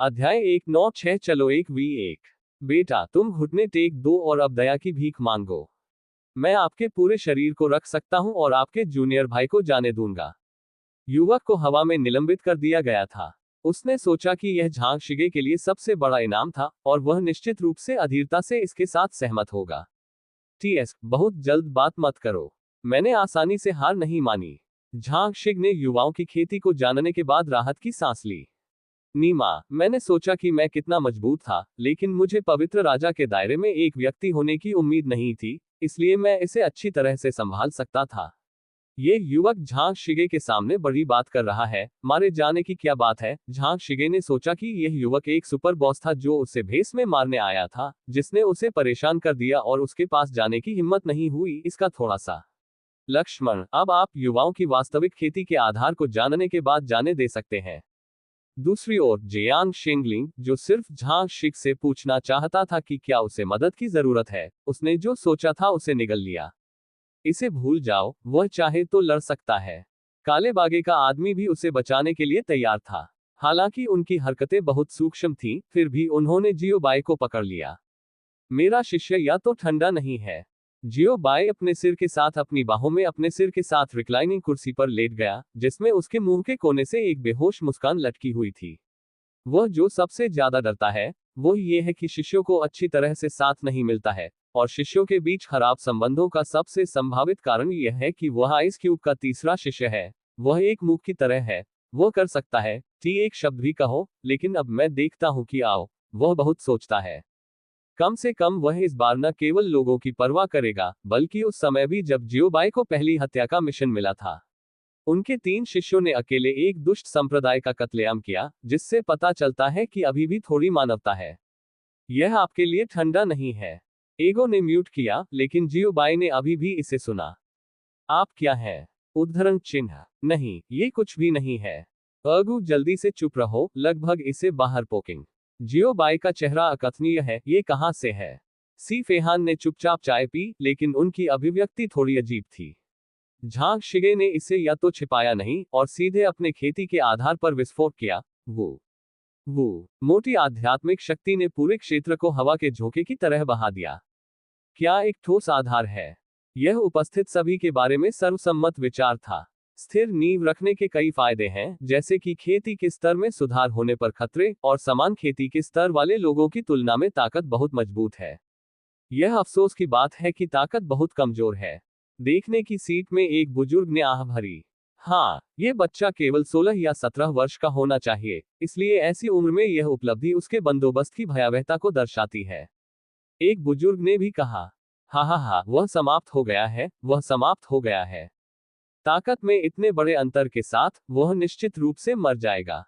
अध्याय 196 चलो 1v1। बेटा तुम घुटने टेक दो और अब दया की भीख मांगो। मैं आपके पूरे शरीर को रख सकता हूं और आपके जूनियर भाई को जाने दूंगा। युवक को हवा में निलंबित कर दिया गया था। उसने सोचा कि यह झांग शिगे के लिए सबसे बड़ा इनाम था और वह निश्चित रूप से अधीरता से इसके साथ सहमत होगा। टीएस बहुत जल्द बात मत करो। मैंने आसानी से हार नहीं मानी। झांग शिग ने युवाओं की खेती को जानने के बाद राहत की सांस ली। नीमा, मैंने सोचा कि मैं कितना मजबूत था, लेकिन मुझे पवित्र राजा के दायरे में एक व्यक्ति होने की उम्मीद नहीं थी, इसलिए मैं इसे अच्छी तरह से संभाल सकता था। ये युवक झांग शिगे के सामने बड़ी बात कर रहा है, मारे जाने की क्या बात है। झांग शिगे ने सोचा कि यह युवक एक सुपर बॉस था जो उसे भेस में मारने आया था, जिसने उसे परेशान कर दिया और उसके पास जाने की हिम्मत नहीं हुई इसका थोड़ा सा। लक्ष्मण, अब आप युवाओं की वास्तविक खेती के आधार को जानने के बाद जाने दे सकते हैं। दूसरी ओर जियांग शिंगलिंग, जो सिर्फ झांग शिग से पूछना चाहता था कि क्या उसे मदद की जरूरत है, उसने जो सोचा था उसे निगल लिया। इसे भूल जाओ, वह चाहे तो लड़ सकता है। काले बागे का आदमी भी उसे बचाने के लिए तैयार था। हालांकि उनकी हरकतें बहुत सूक्ष्म थीं, फिर भी उन्होंने जियो बाई को पकड़ लिया। मेरा शिष्य या तो ठंडा नहीं है। जियो बाई अपने सिर के साथ अपनी बाहों में अपने सिर के साथ रिक्लाइनिंग कुर्सी पर लेट गया, जिसमें उसके मुंह के कोने से एक बेहोश मुस्कान लटकी हुई थी। वह जो सबसे ज्यादा डरता है, वो ये है कि शिष्यों को अच्छी तरह से साथ नहीं मिलता है, और शिष्यों के बीच खराब संबंधों का सबसे संभावित कारण यह है कि वह आइस क्यूब का तीसरा शिष्य है। वह एक मूक की तरह है। वह कर सकता है एक शब्द भी कहो, लेकिन अब मैं देखता हूं कि आओ, वह बहुत सोचता है। कम से कम वह इस बार न केवल लोगों की परवाह करेगा, बल्कि उस समय भी जब जियोबाई को पहली हत्या का मिशन मिला था। उनके 3 शिष्यों ने अकेले एक दुष्ट संप्रदाय का कत्लेआम किया, जिससे पता चलता है कि अभी भी थोड़ी मानवता है। यह आपके लिए ठंडा नहीं है। एगो ने म्यूट किया, लेकिन जियोबाई ने अभी भी इसे सुना। आप क्या हैं? उद्धरण चिन्ह। नहीं, ये कुछ भी नहीं है। अगू जल्दी से चुप रहो, लगभग इसे बाहर पोकिंग। जियोबाई का चेहरा अकथनीय है, ये कहां से है? सी फेहान ने चुपचाप चाय पी, लेकिन उनकी अभिव्यक्ति थोड़ी अजीब थी। झांग शिगे ने इसे या तो छिपाया नहीं और सीधे अपने खेती के आधार पर विस्फोट किया। वो मोटी आध्यात्मिक शक्ति ने पूरे क्षेत्र को हवा के झोंके की तरह बहा दिया। क्या एक ठोस आधार है? यह उपस्थित सभी के बारे में सर्वसम्मत विचार था। स्थिर नींव रखने के कई फायदे हैं, जैसे कि खेती के स्तर में सुधार होने पर खतरे, और समान खेती के स्तर वाले लोगों की तुलना में ताकत बहुत मजबूत है। यह अफसोस की बात है कि ताकत बहुत कमजोर है। देखने की सीट में एक बुजुर्ग ने आह भरी। हाँ, ये बच्चा केवल 16 या 17 वर्ष का होना चाहिए, इसलिए ऐसी उम्र में यह उपलब्धि उसके बंदोबस्त की भयावहता को दर्शाती है। एक बुजुर्ग ने भी कहा, हा, वह समाप्त हो गया है, वह समाप्त हो गया है। ताकत में इतने बड़े अंतर के साथ, वह निश्चित रूप से मर जाएगा।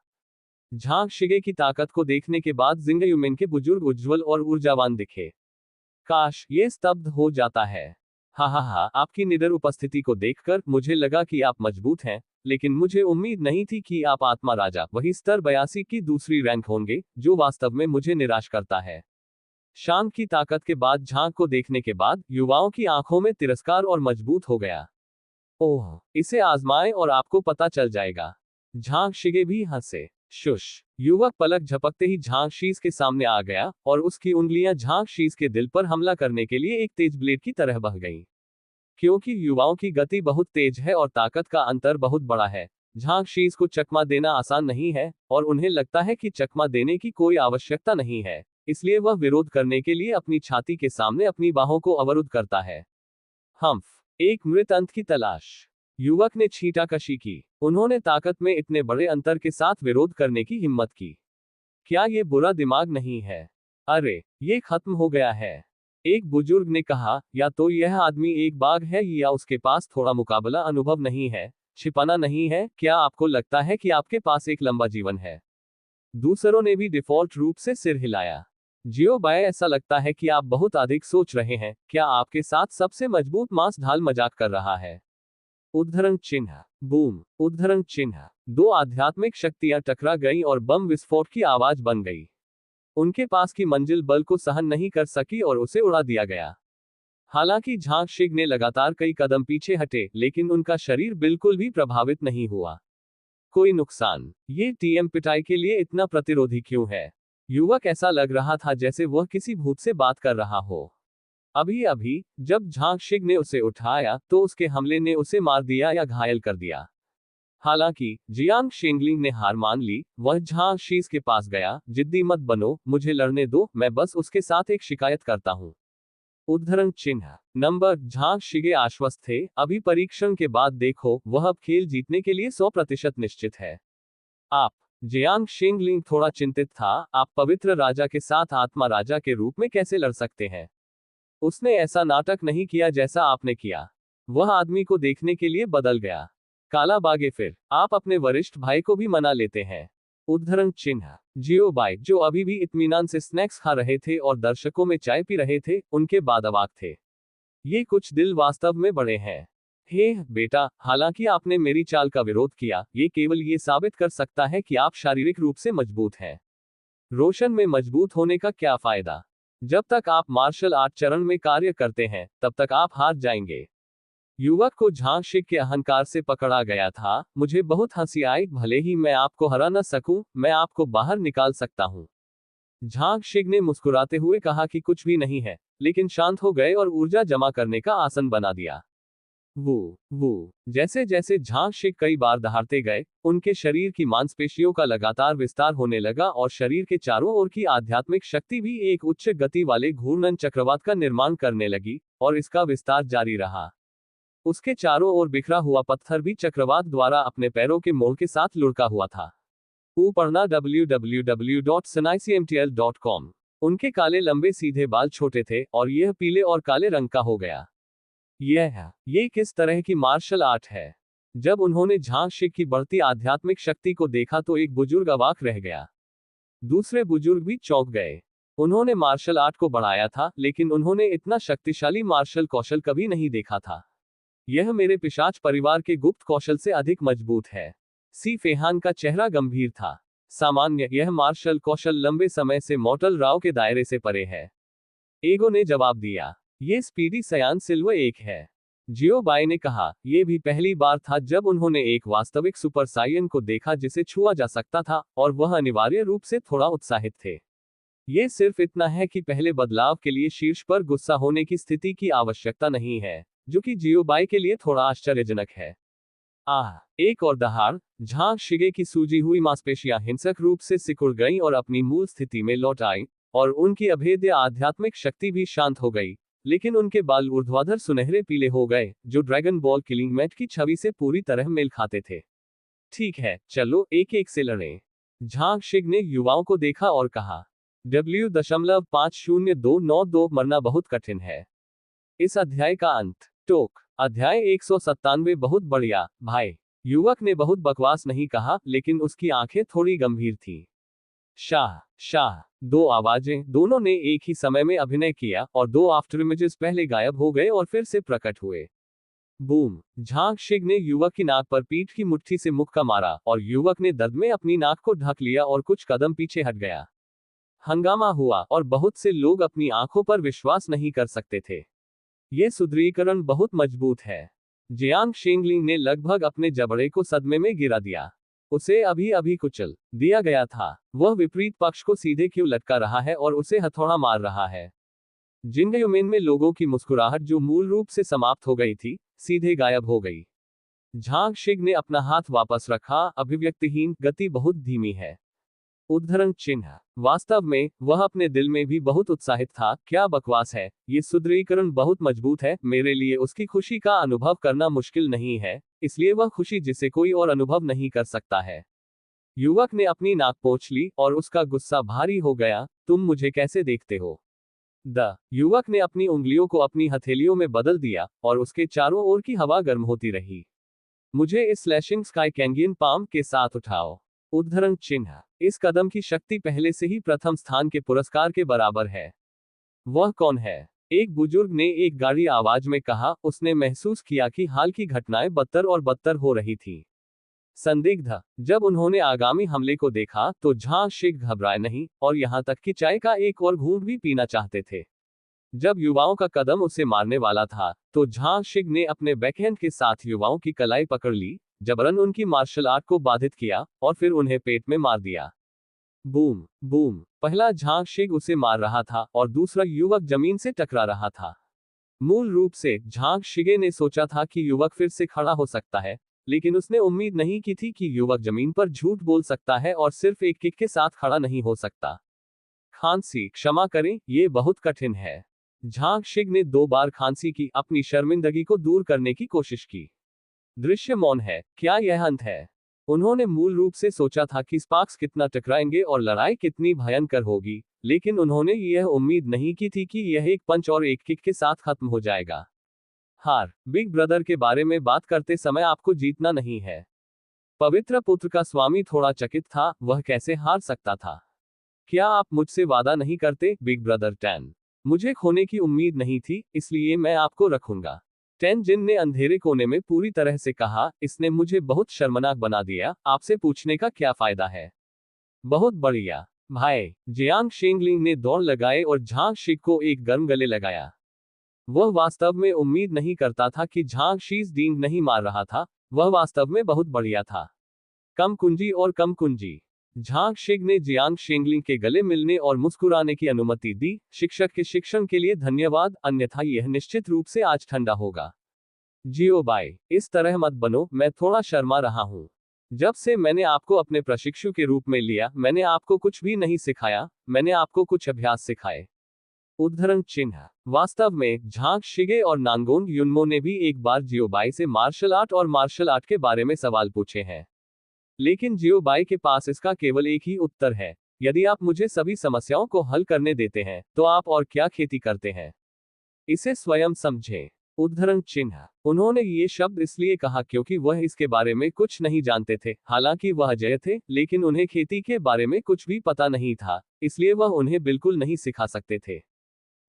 झांग शिगे की ताकत को देखने के बाद जिंगयुमिन के बुजुर्ग उज्ज्वल और ऊर्जावान दिखे। काश ये स्तब्ध हो जाता है। हा, आपकी निडर उपस्थिति को देखकर मुझे लगा कि आप मजबूत हैं, लेकिन मुझे उम्मीद नहीं थी कि आप आत्मा राजा वही स्तर 82 की दूसरी रैंक होंगे, जो वास्तव में मुझे निराश करता है। शान की ताकत के बाद झांग को देखने के बाद युवाओं की आंखों में तिरस्कार और मजबूत हो गया। ओह, इसे आजमाएं और आपको पता चल जाएगा। झांग शिगे भी हंसे। शुश। युवक पलक झपकते ही झांग शीस के सामने आ गया, और उसकी उंगलियां झांग शीस के दिल पर हमला करने के लिए एक तेज ब्लेड की तरह बह गईं। क्योंकि युवाओं की गति बहुत तेज है और ताकत का अंतर बहुत बड़ा है, झांग शीस को चकमा देना आसान नहीं है, और उन्हें लगता है कि चकमा देने की कोई आवश्यकता नहीं है, इसलिए वह विरोध करने के लिए अपनी छाती के सामने अपनी बाहों को अवरुद्ध करता है। हम्फ। एक मृत अंत की तलाश। युवक ने छींटाकशी की। उन्होंने ताकत में इतने बड़े अंतर के साथ विरोध करने की हिम्मत की। क्या ये बुरा दिमाग नहीं है? अरे, ये खत्म हो गया है। एक बुजुर्ग ने कहा, या तो यह आदमी एक बाघ है या उसके पास थोड़ा मुकाबला अनुभव नहीं है, छिपाना नहीं है। क्या आपको लगता है कि आपके पास एक लंबा जीवन है? दूसरों ने भी डिफॉल्ट रूप से सिर हिलाया। जियो बाय, ऐसा लगता है कि आप बहुत अधिक सोच रहे हैं। क्या आपके साथ सबसे मजबूत मांस ढाल मजाक कर रहा है? उद्धरण चिन्ह। बूम। उद्धरण चिन्ह। 2 आध्यात्मिक शक्तियां टकरा गईं और बम विस्फोट की आवाज बन गई। उनके पास की मंजिल बल को सहन नहीं कर सकी और उसे उड़ा दिया गया। हालांकि झांग शिग ने लगातार कई कदम पीछे हटे, लेकिन उनका शरीर बिल्कुल भी प्रभावित नहीं हुआ। कोई नुकसान? ये टीएम पिटाई के लिए इतना प्रतिरोधी क्यों है? युवक ऐसा लग रहा था जैसे वह किसी भूत से बात कर रहा हो। अभी अभी जब झांग शिग ने उसे उठाया तो उसके हमले ने उसे मार दिया या घायल कर दिया। हालांकि जियांग शेंगलिंग ने हार मान ली। वह झांग शीज के पास गया। जिद्दी मत बनो, मुझे लड़ने दो, मैं बस उसके साथ एक शिकायत करता हूं। उद्धरण चिन्ह नंबर। झांग शिगे आश्वस्त थे, अभी परीक्षण के बाद देखो, वह अब खेल जीतने के लिए 100% निश्चित है। आप। जियांग शेंगलिंग थोड़ा चिंतित था। आप पवित्र राजा के साथ आत्मा राजा के रूप में कैसे लड़ सकते हैं? उसने ऐसा नाटक नहीं किया जैसा आपने किया। वह आदमी को देखने के लिए बदल गया। काला बागे फिर आप अपने वरिष्ठ भाई को भी मना लेते हैं। उद्धरण चिन्ह जियो बाई, जो अभी भी इत्मीनान से स्नैक्स खा रहे थे और दर्शकों में चाय पी रहे थे, उनके बाद अवाक थे। ये कुछ दिल वास्तव में बड़े हैं। हे बेटा, हालांकि आपने मेरी चाल का विरोध किया, ये केवल ये साबित कर सकता है कि आप शारीरिक रूप से मजबूत हैं। रोशन में मजबूत होने का क्या फायदा? जब तक आप मार्शल आर्ट चरण में कार्य करते हैं, तब तक आप हार जाएंगे। युवक को झांग शिग के अहंकार से पकड़ा गया था। मुझे बहुत हंसी आई, भले ही मैं आपको हरा न सकूं, मैं आपको बाहर निकाल सकता हूं। झांग शिग ने मुस्कुराते हुए कहा कि कुछ भी नहीं है, लेकिन शांत हो गए और ऊर्जा जमा करने का आसन बना दिया। वो जैसे जैसे झांग शिग कई बार दहाड़ते गए, उनके शरीर की मांसपेशियों का लगातार विस्तार होने लगा और शरीर के चारों ओर की आध्यात्मिक शक्ति भी एक उच्च गति वाले घूर्णन चक्रवात का निर्माण करने लगी, और इसका विस्तार जारी रहा। उसके चारों ओर बिखरा हुआ पत्थर भी चक्रवात द्वारा अपने पैरों के मोड़ के साथ लुढ़का हुआ था। पढ़ना www.sanaicmtl.com। उनके काले लंबे सीधे बाल छोटे थे और यह पीले और काले रंग का हो गया। ये किस तरह की मार्शल आर्ट है? जब उन्होंने झांग शिग की बढ़ती आध्यात्मिक शक्ति को देखा तो एक बुजुर्ग अवाक रह गया। दूसरे बुजुर्ग भी चौंक गए। उन्होंने मार्शल आर्ट को बढ़ाया था, लेकिन उन्होंने इतना शक्तिशाली मार्शल कौशल कभी नहीं देखा था। यह मेरे पिशाच परिवार के गुप्त कौशल से अधिक मजबूत है। सी फेहान का चेहरा गंभीर था। सामान्य, यह मार्शल कौशल लंबे समय से मॉर्टल राव के दायरे से परे है। एगो ने जवाब दिया। ये स्पीडी सयान सिल्वर एक है। जियो बाई ने कहा, यह भी पहली बार था जब उन्होंने एक वास्तविक सुपर साइयन को देखा जिसे छुआ जा सकता था, और वह अनिवार्य रूप से थोड़ा उत्साहित थे। यह सिर्फ इतना है कि पहले बदलाव के लिए शीर्ष पर गुस्सा होने की स्थिति की आवश्यकता नहीं है, जो कि जियो बाई के लिए थोड़ा आश्चर्यजनक है। एक और दहाड़, झांग शिगे की सूजी हुई मांसपेशियां हिंसक रूप से सिकुड़ गईं और अपनी मूल स्थिति में लौट आईं, और उनकी अभेद्य आध्यात्मिक शक्ति भी शांत हो गई, लेकिन उनके बाल ऊर्ध्वाधर सुनहरे पीले हो गए, जो ड्रैगन बॉल किलिंग मैट की छवि से पूरी तरह मेल खाते थे। ठीक है, चलो एक एक से लड़ें। झांग शिग ने युवाओं को देखा और कहा, W.50292 मरना बहुत कठिन है। इस अध्याय का अंत। टोक। अध्याय 197 बहुत बढ़िया, भाई। युवक ने बहुत बकवास नहीं कहा, लेकिन उसकी आंखें थोड़ी गंभीर थीं। शाह शाह। दो आवाजें, दोनों ने एक ही समय में अभिनय किया, और दो आफ्टर इमेजेस पहले गायब हो गए और फिर से प्रकट हुए। बूम। झांग शिग ने युवक की नाक पर पीठ की मुट्ठी से मुक्का मारा, और युवक ने दर्द में अपनी नाक को ढक लिया और कुछ कदम पीछे हट गया। हंगामा हुआ, और बहुत से लोग अपनी आंखों पर विश्वास नहीं कर सकते थे। यह सुदृढ़ीकरण बहुत मजबूत है। जियांग शेंगलिंग ने लगभग अपने जबड़े को सदमे में गिरा दिया। उसे अभी अभी कुचल दिया गया था। वह विपरीत पक्ष को सीधे क्यों लटका रहा है और उसे हथौड़ा मार रहा है? जिंगयुमेन में लोगों की मुस्कुराहट, जो मूल रूप से समाप्त हो गई थी, सीधे गायब हो गई। झांग शिग ने अपना हाथ वापस रखा। अभिव्यक्तिहीन, गति बहुत धीमी है। उद्धरण चिन्ह वास्तव में वह अपने दिल में भी बहुत उत्साहित था। क्या बकवास है, ये सुदृढ़ीकरण बहुत मजबूत है। मेरे लिए उसकी खुशी का अनुभव करना मुश्किल नहीं है, इसलिए वह खुशी जिसे कोई और अनुभव नहीं कर सकता है। युवक ने अपनी नाक पोंछ ली और उसका गुस्सा भारी हो गया। तुम मुझे कैसे देखते हो? युवक ने अपनी उंगलियों को अपनी हथेलियों में बदल दिया, और उसके चारों ओर की हवा गर्म होती रही। मुझे इस स्लैशिंग स्काई कैंगियन पाम के साथ उठाओ। उद्धरण चिन्ह इस कदम की शक्ति पहले से ही प्रथम स्थान के पुरस्कार के बराबर है। वह कौन है? एक बुजुर्ग ने एक गाढ़ी आवाज में कहा। उसने महसूस किया कि हाल की घटनाएं बदतर और बदतर हो रही थी। संदिग्ध। जब उन्होंने आगामी हमले को देखा तो झांग शिग घबराए नहीं, और यहां तक कि चाय का एक और घूंट भी पीना चाहते थे। जब युवाओं का कदम उसे मारने वाला था, तो झांग शिग ने अपने बैकहैंड के साथ युवाओं की कलाई पकड़ ली, जबरन उनकी मार्शल आर्ट को बाधित किया और फिर उन्हें पेट में मार दिया। Boom boom. पहला झांग शिग उसे मार रहा था और दूसरा युवक जमीन से टकरा रहा था। मूल रूप से झांग शिगे ने सोचा था कि युवक फिर से खड़ा हो सकता है, लेकिन उसने उम्मीद नहीं की थी कि युवक जमीन पर झूठ बोल सकता है और सिर्फ एक किक के साथ खड़ा नहीं हो सकता। खांसी, क्षमा करें, ये बहुत कठिन है। झांग शिग ने 2 बार खांसी की, अपनी शर्मिंदगी को दूर करने की कोशिश की। दृश्य मौन है, क्या यह अंत है? उन्होंने मूल रूप से सोचा था कि स्पार्क्स कितना टकराएंगे और लड़ाई कितनी भयंकर होगी, लेकिन उन्होंने यह उम्मीद नहीं की थी कि यह एक पंच और एक किक के साथ खत्म हो जाएगा। हार। बिग ब्रदर के बारे में बात करते समय आपको जीतना नहीं है। पवित्र पुत्र का स्वामी थोड़ा चकित था, वह कैसे हार सकता था? क्या आप मुझसे वादा नहीं करते, बिग ब्रदर 10? मुझे खोने की उम्मीद नहीं थी, इसलिए मैं आपको रखूंगा। टेनजिन ने अंधेरे कोने में पूरी तरह से कहा, इसने मुझे बहुत शर्मनाक बना दिया, आपसे पूछने का क्या फायदा है? बहुत बढ़िया भाई। जियांग शेंगलिंग ने दौड़ लगाए और झांग शिग को एक गर्म गले लगाया। वह वास्तव में उम्मीद नहीं करता था कि झांग शीज डींग नहीं मार रहा था, वह वास्तव में बहुत बढ़िया था। कम कुंजी और कम कुंजी। झांग शिग ने जियांग शेंगलिंग के गले मिलने और मुस्कुराने की अनुमति दी। शिक्षक के शिक्षण के लिए धन्यवाद, अन्यथा यह निश्चित रूप से आज ठंडा होगा। जियो बाय, इस तरह मत बनो, मैं थोड़ा शर्मा रहा हूं। जब से मैंने आपको अपने प्रशिक्षु के रूप में लिया, मैंने आपको कुछ भी नहीं सिखाया, मैंने आपको कुछ अभ्यास सिखाए। उद्धरण चिन्ह। वास्तव में झांग शिगे और नांगोन युनमो ने भी एक बार जियोबाई से मार्शल आर्ट के बारे में सवाल पूछे हैं, लेकिन जियोबाई के पास इसका केवल एक ही उत्तर है, यदि आप मुझे सभी समस्याओं को हल करने देते हैं तो आप और क्या खेती करते हैं, इसे स्वयं समझें। उद्धरण चिन्ह। उन्होंने ये शब्द इसलिए कहा क्योंकि वह इसके बारे में कुछ नहीं जानते थे, हालांकि वह अजय थे, लेकिन उन्हें खेती के बारे में कुछ भी पता नहीं था, इसलिए वह उन्हें बिल्कुल नहीं सिखा सकते थे।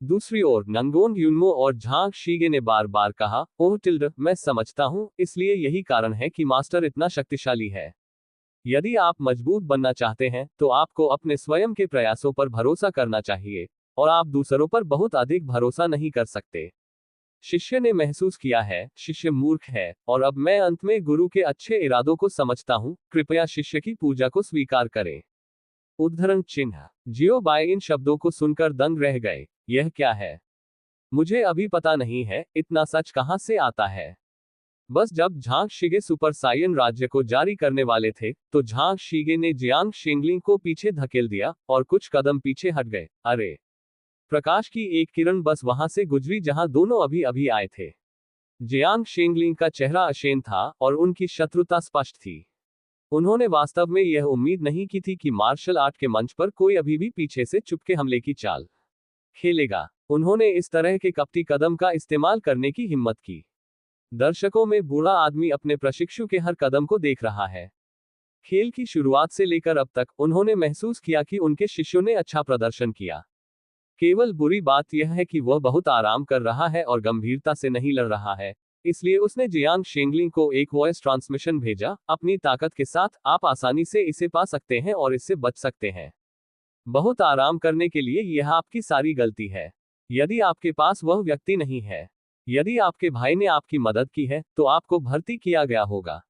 दूसरी ओर नंगोन युनमो और झांग शीगे ने बार बार कहा, ओह टिल्ड, मैं समझता हूं, इसलिए यही कारण है कि मास्टर इतना शक्तिशाली है। यदि आप मजबूत बनना चाहते हैं तो आपको अपने स्वयं के प्रयासों पर भरोसा करना चाहिए, और आप दूसरों पर बहुत अधिक भरोसा नहीं कर सकते। शिष्य ने महसूस किया है, शिष्य मूर्ख है, और अब मैं अंत में गुरु के अच्छे इरादों को समझता हूं, कृपया शिष्य की पूजा को स्वीकार करें। उद्धरण चिन्ह। जियो बाय इन शब्दों को सुनकर दंग रह गए। यह क्या है? मुझे अभी पता नहीं है, इतना सच कहां से आता है? बस जब झांग शिगे सुपर साइयन राज्य को जारी करने वाले थे, तो झांग शिगे ने जियांग शेंगलिंग को पीछे धकेल दिया और कुछ कदम पीछे हट गए। अरे! प्रकाश की एक किरण बस वहां से गुजरी जहां दोनों अभी अभी आए थे। जियांग शेंगलिंग का चेहरा अशेन था और उनकी शत्रुता स्पष्ट थी। उन्होंने वास्तव में यह उम्मीद नहीं की थी कि मार्शल आर्ट के मंच पर कोई अभी भी पीछे से चुपके हमले की चाल खेलेगा। उन्होंने इस तरह के कपटी कदम का इस्तेमाल करने की हिम्मत की। दर्शकों में बूढ़ा आदमी अपने प्रशिक्षु के हर कदम को देख रहा है। खेल की शुरुआत से लेकर अब तक उन्होंने महसूस किया कि उनके शिष्यों ने अच्छा प्रदर्शन किया। केवल बुरी बात यह है कि वह बहुत आराम कर रहा है और गंभीरता से नहीं लड़ रहा है। इसलिए उसने जियांग शेंगलिंग को एक वॉइस ट्रांसमिशन भेजा, अपनी ताकत के साथ आप आसानी से इसे पा सकते हैं और इससे बच सकते हैं। बहुत आराम करने के लिए यह आपकी सारी गलती है। यदि आपके पास वह व्यक्ति नहीं है, यदि आपके भाई ने आपकी मदद की है, तो आपको भर्ती किया गया होगा।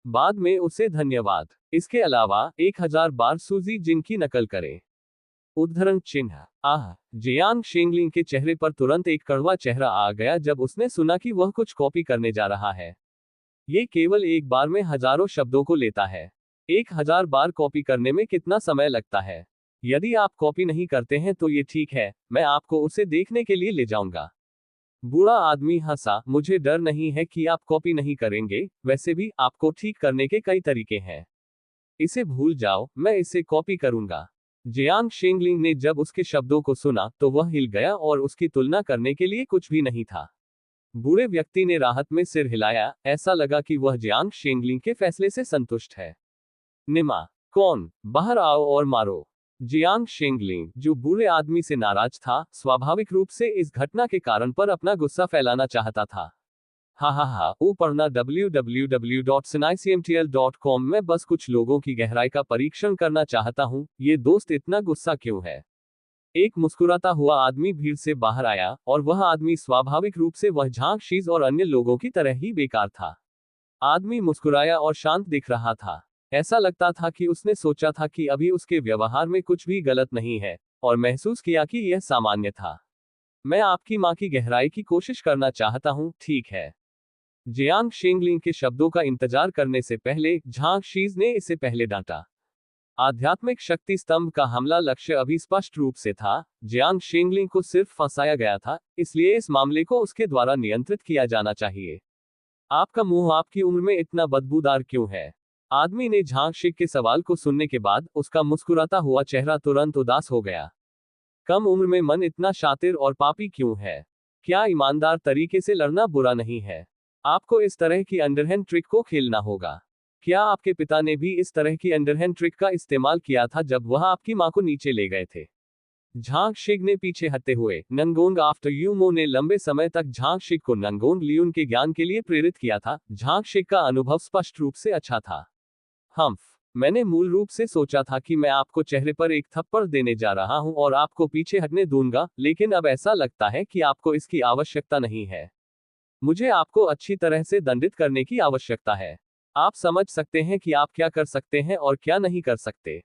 बाद में उसे धन्यवाद। इसके अलावा 1000 बार सूजी जिन की नकल करें। उद्धरण चिन्ह। आह! जियांग शेंगलिंग के चेहरे पर तुरंत एक कड़वा चेहरा आ गया जब उसने सुना कि वह कुछ कॉपी करने जा रहा है। ये केवल एक बार में हजारों शब्दों को लेता है। 1000 बार कॉपी करने में कितना समय लगता है? यदि आप कॉपी नहीं करते हैं तो ये ठीक है, मैं आपको उसे देखने के लिए ले जाऊंगा। बूढ़ा आदमी हंसा, मुझे डर नहीं है कि आप कॉपी नहीं करेंगे, वैसे भी आपको ठीक करने के कई तरीके हैं। इसे भूल जाओ, मैं इसे कॉपी करूंगा। जियांग शेंगलिंग ने जब उसके शब्दों को सुना तो वह हिल गया और उसकी तुलना करने के लिए कुछ भी नहीं था। बूढ़े व्यक्ति ने राहत में सिर हिलाया, ऐसा लगा कि वह जियांग शेंगलिंग के फैसले से संतुष्ट है। निमा, कौन? बाहर आओ और मारो। जियांग शेंगलिंग, जो बूढ़े आदमी से नाराज था, स्वाभाविक रूप से इस घटना के कारण पर अपना गुस्सा फैलाना चाहता था। हा पढ़ना www.sinaicmtl.com। मैं बस कुछ लोगों की गहराई का परीक्षण करना चाहता हूँ, ये दोस्त इतना गुस्सा क्यों है? एक मुस्कुराता हुआ आदमी भीड़ से बाहर आया, और वह आदमी स्वाभाविक रूप से वह झांग शीज और अन्य लोगों की तरह ही बेकार था। आदमी मुस्कुराया और शांत दिख रहा था। ऐसा लगता था कि उसने सोचा था कि अभी उसके व्यवहार में कुछ भी गलत नहीं है, और महसूस किया कि यह सामान्य था। मैं आपकी मां की गहराई की कोशिश करना चाहता हूं, ठीक है? जियांग शेंगलिंग के शब्दों का इंतजार करने से पहले झांग शीज ने इसे पहले डांटा। आध्यात्मिक शक्ति स्तंभ का हमला लक्ष्य अभी स्पष्ट रूप से था। जियांग शेंगलिंग को सिर्फ फंसाया गया था, इसलिए इस मामले को उसके द्वारा नियंत्रित किया जाना चाहिए। आपका मुंह आपकी उम्र में इतना बदबूदार क्यों है? आदमी ने झांग शिक के सवाल को सुनने के बाद उसका मुस्कुराता हुआ चेहरा तुरंत उदास हो गया। कम उम्र में मन इतना शातिर और पापी क्यों है? क्या ईमानदार तरीके से लड़ना बुरा नहीं है? आपको इस तरह की अंडरहैंड ट्रिक को खेलना होगा। क्या आपके पिता ने भी इस तरह की अंडरहैंड ट्रिक का इस्तेमाल किया था जब वह आपकी मां को नीचे ले गए थे? झांग शिग ने पीछे हटते हुए नंगोंग आफ्टर यू मो ने लंबे समय तक झांग शिग को नंगोंग लियुन के ज्ञान के लिए प्रेरित किया था। झांग शिग का अनुभव स्पष्ट रूप से अच्छा था। हम्फ, मैंने मूल रूप से सोचा था कि मैं आपको चेहरे पर एक थप्पड़ देने जा रहा हूं और आपको पीछे हटने दूंगा, लेकिन अब ऐसा लगता है कि आपको इसकी आवश्यकता नहीं है। मुझे आपको अच्छी तरह से दंडित करने की आवश्यकता है। आप समझ सकते हैं कि आप क्या कर सकते हैं और क्या नहीं कर सकते।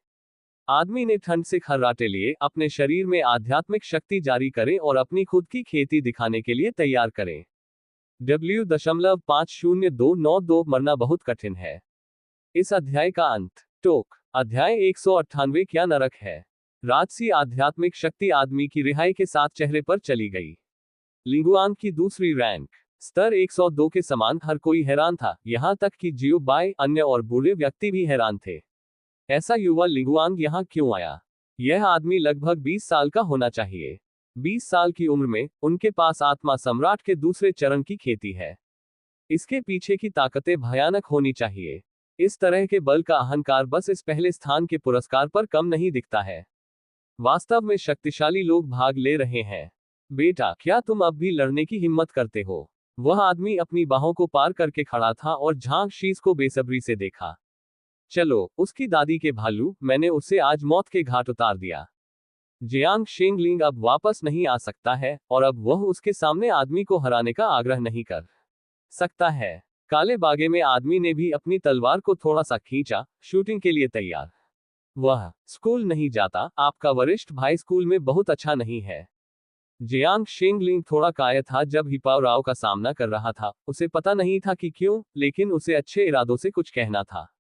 आदमी ने ठंड से खर्राटे लिए। अपने शरीर में आध्यात्मिक शक्ति जारी करें और अपनी खुद की खेती दिखाने के लिए तैयार करें। W.502992 मरना बहुत कठिन है। इस अध्याय का अंत। टोक। अध्याय 198 क्या नरक है? राजसी आध्यात्मिक शक्ति आदमी की रिहाई के साथ चेहरे पर चली गई। लिंगुआंग की दूसरी रैंक स्तर 102 के समान। हर कोई हैरान था, यहां तक कि जियो बाय, अन्य और बूढ़े व्यक्ति भी हैरान थे। ऐसा युवा लिंगुआंग यहां क्यों आया? यह आदमी लगभग 20 साल का होना चाहिए। 20 साल की उम्र में उनके पास आत्मा सम्राट के दूसरे चरण की खेती है। इसके पीछे की ताकतें भयानक होनी चाहिए। इस तरह के बल का अहंकार बस इस पहले स्थान के पुरस्कार पर कम नहीं दिखता है। वास्तव में शक्तिशाली लोग भाग ले रहे हैं। बेटा, क्या तुम अब भी लड़ने की हिम्मत करते हो? वह आदमी अपनी बाहों को पार करके खड़ा था और झांग शीज को बेसब्री से देखा। चलो, उसकी दादी के भालू, मैंने उसे आज मौत के घाट उतार दिया। जियांग शेंगलिंग अब वापस नहीं आ सकता है, और अब वह उसके सामने आदमी को हराने का आग्रह नहीं कर सकता है। काले बागे में आदमी ने भी अपनी तलवार को थोड़ा सा खींचा, शूटिंग के लिए तैयार। वह स्कूल नहीं जाता। आपका वरिष्ठ भाई स्कूल में बहुत अच्छा नहीं है। जियांग शेंगलिंग थोड़ा कायर था जब हिपाओ राव का सामना कर रहा था। उसे पता नहीं था कि क्यों, लेकिन उसे अच्छे इरादों से कुछ कहना था।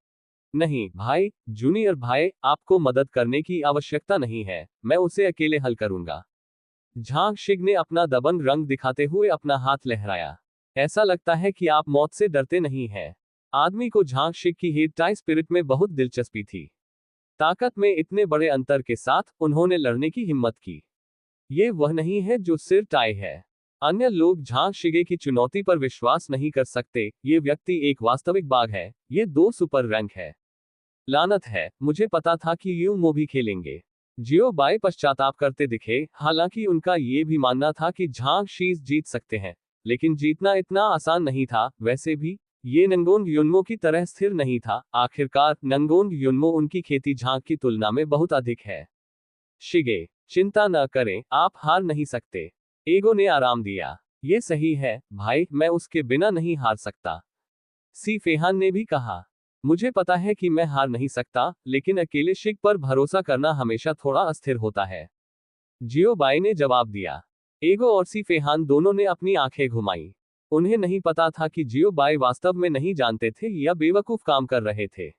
नहीं भाई, जूनियर भाई, आपको मदद करने की आवश्यकता नहीं है, मैं उसे अकेले हल करूंगा। झांग शिग ने अपना दबंग रंग दिखाते हुए अपना हाथ लहराया। ऐसा लगता है कि आप मौत से डरते नहीं हैं। आदमी को झांग शिग की हेड टाई स्पिरिट में बहुत दिलचस्पी थी। ताकत में इतने बड़े अंतर के साथ उन्होंने लड़ने की हिम्मत की। ये वह नहीं है जो सिर टाई है। अन्य लोग झांग शिगे की चुनौती पर विश्वास नहीं कर सकते। ये व्यक्ति एक वास्तविक बाघ है। ये 2 सुपर रैंक है। लानत है, मुझे पता था कि यूं मो भी खेलेंगे। जियो बाय पश्चाताप करते दिखे। हालांकि उनका ये भी मानना था कि झांग शीज जीत सकते हैं, लेकिन जीतना इतना आसान नहीं था। वैसे भी ये नंगोंग युनमो की तरह स्थिर नहीं था। आखिरकार नंगोंग युनमो उनकी खेती झांग की तुलना में बहुत अधिक है। शिगे, चिंता न करें, आप हार नहीं सकते। एगो ने आराम दिया। ये सही है भाई, मैं उसके बिना नहीं हार सकता। सी फेहान ने भी कहा। मुझे पता है कि मैं हार नहीं सकता, लेकिन अकेले शिग पर भरोसा करना हमेशा थोड़ा अस्थिर होता है। जियो बाई ने जवाब दिया। एगो और सी फेहान दोनों ने अपनी आंखें घुमाई। उन्हें नहीं पता था कि जियो बाई वास्तव में नहीं जानते थे या बेवकूफ काम कर रहे थे।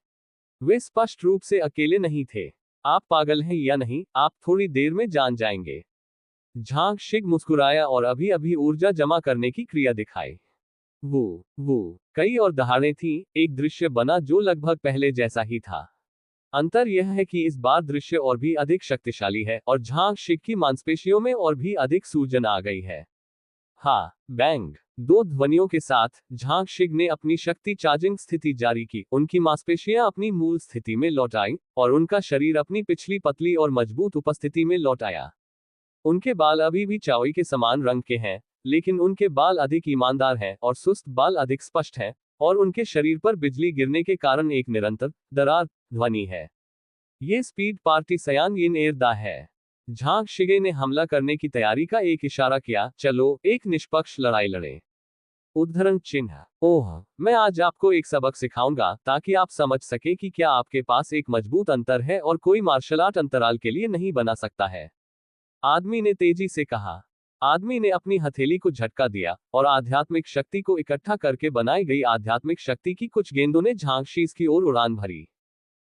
वे स्पष्ट रूप से अकेले नहीं थे। आप पागल हैं या नहीं, आप थोड़ी देर में जान जाएंगे। झांग शिग मुस्कुराया और अभी अभी ऊर्जा जमा करने की क्रिया दिखाई। वो कई और दहाड़ें थीं। एक दृश्य बना जो लगभग पहले जैसा ही था। अंतर यह है कि इस बार दृश्य और भी अधिक शक्तिशाली है और झांग शिग की मांसपेशियों में और भी अधिक सूजन आ गई है। हाँ, बैंग। 2 ध्वनियों के साथ झांग शिग ने अपनी शक्ति चार्जिंग स्थिति जारी की। उनकी मांसपेशियां अपनी मूल स्थिति में लौट आईं और उनका शरीर अपनी पिछली पतली और मजबूत उपस्थिति में लौट आया। उनके बाल अभी भी चावई के समान रंग के हैं, लेकिन उनके बाल अधिक ईमानदार हैं और सुस्त बाल अधिक स्पष्ट हैं, और उनके शरीर पर बिजली गिरने के कारण एक निरंतर दरार ध्वनि है। ये स्पीड पार्टी सयान यिन एयर दा है। झांग शिगे ने हमला करने की तैयारी का एक इशारा किया। चलो, एक निष्पक्ष लड़ाई लड़ें। उद्धरण चिन्ह। ओह, मैं आज आपको एक सबक सिखाऊंगा ताकि आप समझ सके कि क्या आपके पास एक मजबूत अंतर है और कोई मार्शल आर्ट अंतराल के लिए नहीं बना सकता है। आदमी ने तेजी से कहा। आदमी ने अपनी हथेली को झटका दिया और आध्यात्मिक शक्ति को इकट्ठा करके बनाई गई आध्यात्मिक शक्ति की कुछ गेंदों ने झांकशीज की ओर उड़ान भरी।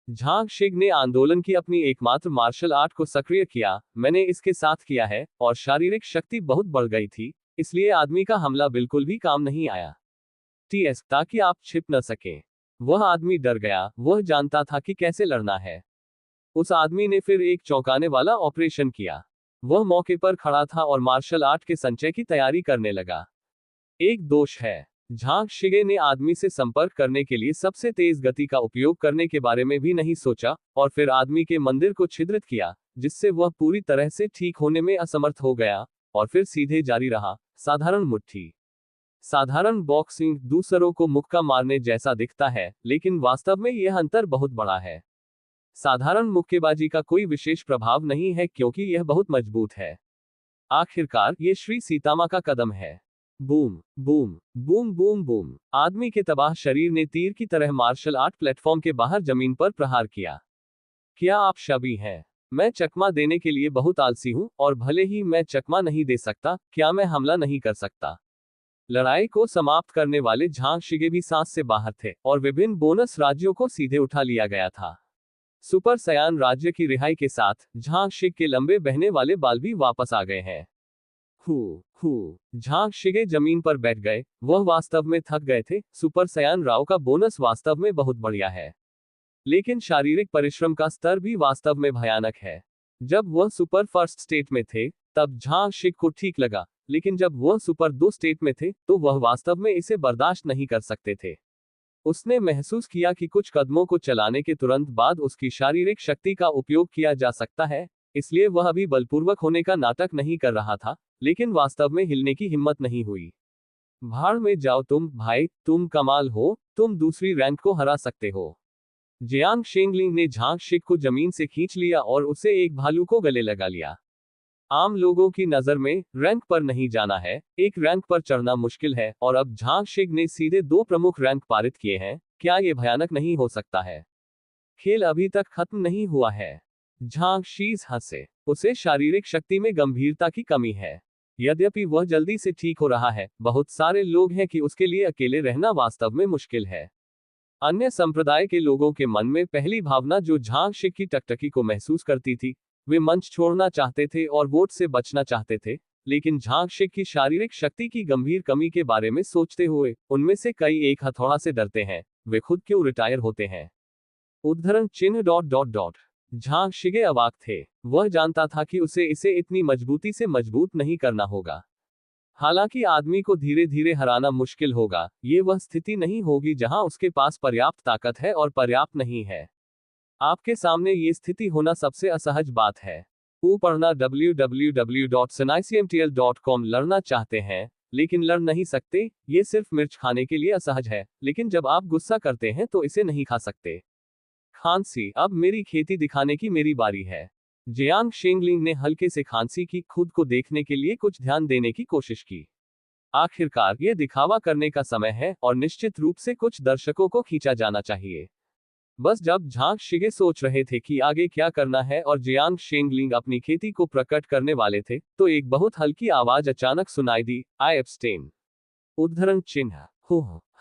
झांगशिग ने आंदोलन की अपनी एकमात्र मार्शल आर्ट को सक्रिय किया। मैंने इसके साथ किया है और शारीरिक शक्ति बहुत बढ़ गई थी, इसलिए आदमी का हमला बिल्कुल भी काम नहीं आया। टीएस ताकि आप छिप न सकें। वह आदमी डर गया, वह जानता था कि कैसे लड़ना है। उस आदमी ने फिर एक चौंकाने वाला ऑपरेशन किया। वह मौके पर खड़ा था और मार्शल आर्ट के संचय की तैयारी करने लगा। एक दोष है। झांग शिगे ने आदमी से संपर्क करने के लिए सबसे तेज गति का उपयोग करने के बारे में भी नहीं सोचा और फिर आदमी के मंदिर को छिद्रित किया, जिससे वह पूरी तरह से ठीक होने में असमर्थ हो गया और फिर सीधे जारी रहा। साधारण मुट्ठी। साधारण बॉक्सिंग दूसरों को मुक्का मारने जैसा दिखता है, लेकिन वास्तव में यह अंतर बहुत बड़ा है। साधारण मुक्केबाजी का कोई विशेष प्रभाव नहीं है क्योंकि यह बहुत मजबूत है। आखिरकार ये श्री सीतामा का कदम है। Boom boom boom boom boom. आदमी के तबाह शरीर ने तीर की तरह मार्शल आर्ट प्लेटफॉर्म के बाहर जमीन पर प्रहार किया। क्या आप शबी हैं? मैं चकमा देने के लिए बहुत आलसी हूं और भले ही मैं चकमा नहीं दे सकता, क्या मैं हमला नहीं कर सकता? लड़ाई को समाप्त करने वाले झांग शिगे भी सांस से बाहर थे और विभिन्न बोनस राज्यों को सीधे उठा लिया गया था। सुपर सयान राज्य की रिहाई के साथ झांग शिग के लंबे बहने वाले बाल भी वापस आ गए हैं। हु झांग शिगे जमीन पर बैठ गए। वह वास्तव में थक गए थे। सुपर सयान राव का बोनस वास्तव में बहुत बढ़िया है, लेकिन शारीरिक परिश्रम का स्तर भी वास्तव में भयानक है। जब वह सुपर फर्स्ट स्टेट में थे तब झांग शिग को ठीक लगा, लेकिन जब वह सुपर 2 स्टेट में थे तो वह वास्तव में इसे बर्दाश्त नहीं कर सकते थे। उसने महसूस किया कि कुछ कदमों को चलाने के तुरंत बाद उसकी शारीरिक शक्ति का उपयोग किया जा सकता है, इसलिए वह अभी बलपूर्वक होने का नाटक नहीं कर रहा था, लेकिन वास्तव में हिलने की हिम्मत नहीं हुई। भाड़ में जाओ तुम भाई, तुम कमाल हो, तुम दूसरी रैंक को हरा सकते हो। जियांग शेंगलिंग ने झांग शिग को जमीन से खींच लिया और उसे एक भालू को गले लगा लिया। आम लोगों की नजर में रैंक पर नहीं जाना है, एक रैंक पर चढ़ना मुश्किल है और अब झांग शिग ने सीधे 2 प्रमुख रैंक पारित किए हैं। क्या यह भयानक नहीं हो सकता है? खेल अभी तक खत्म नहीं हुआ है। झांग शीज हंसे। उसे शारीरिक शक्ति में गंभीरता की कमी है। यद्यपि वह जल्दी से ठीक हो रहा है, बहुत सारे लोग हैं कि उसके लिए अकेले रहना वास्तव में मुश्किल है। अन्य संप्रदाय के लोगों के मन में पहली भावना जो झांग शिग की टकटकी को महसूस करती थी, वे मंच छोड़ना चाहते थे और वोट से बचना चाहते थे, लेकिन झांग शिग की शारीरिक शक्ति की गंभीर कमी के बारे में सोचते हुए उनमें से कई एक हथौड़ा से डरते हैं। वे खुद क्यों रिटायर होते हैं? उद्धरण चिन्ह। झांग शिगे अवाक थे। वह जानता था कि उसे इसे इतनी मजबूती से मजबूत नहीं करना होगा। हालांकि आदमी को धीरे धीरे हराना मुश्किल होगा, ये वह स्थिति नहीं होगी जहां उसके पास पर्याप्त ताकत है और पर्याप्त नहीं है। आपके सामने ये स्थिति होना सबसे असहज बात है। पढ़ना www.snicmtl.com। लड़ना चाहते हैं लेकिन लड़ नहीं सकते, ये सिर्फ मिर्च खाने के लिए असहज है, लेकिन जब आप गुस्सा करते हैं तो इसे नहीं खा सकते। खांसी। अब मेरी खेती दिखाने की मेरी बारी है। जियांग शेंगलिंग ने हल्के से खांसी की, खुद को देखने के लिए कुछ ध्यान देने की कोशिश की। आखिरकार यह दिखावा करने का समय है और निश्चित रूप से कुछ दर्शकों को खींचा जाना चाहिए। बस जब झांग शिगे सोच रहे थे कि आगे क्या करना है और जियांग शेंगलिंग अपनी खेती को प्रकट करने वाले थे, तो एक बहुत हल्की आवाज अचानक सुनाई दी, आई एब्स्टेन। उद्धरण चिन्ह।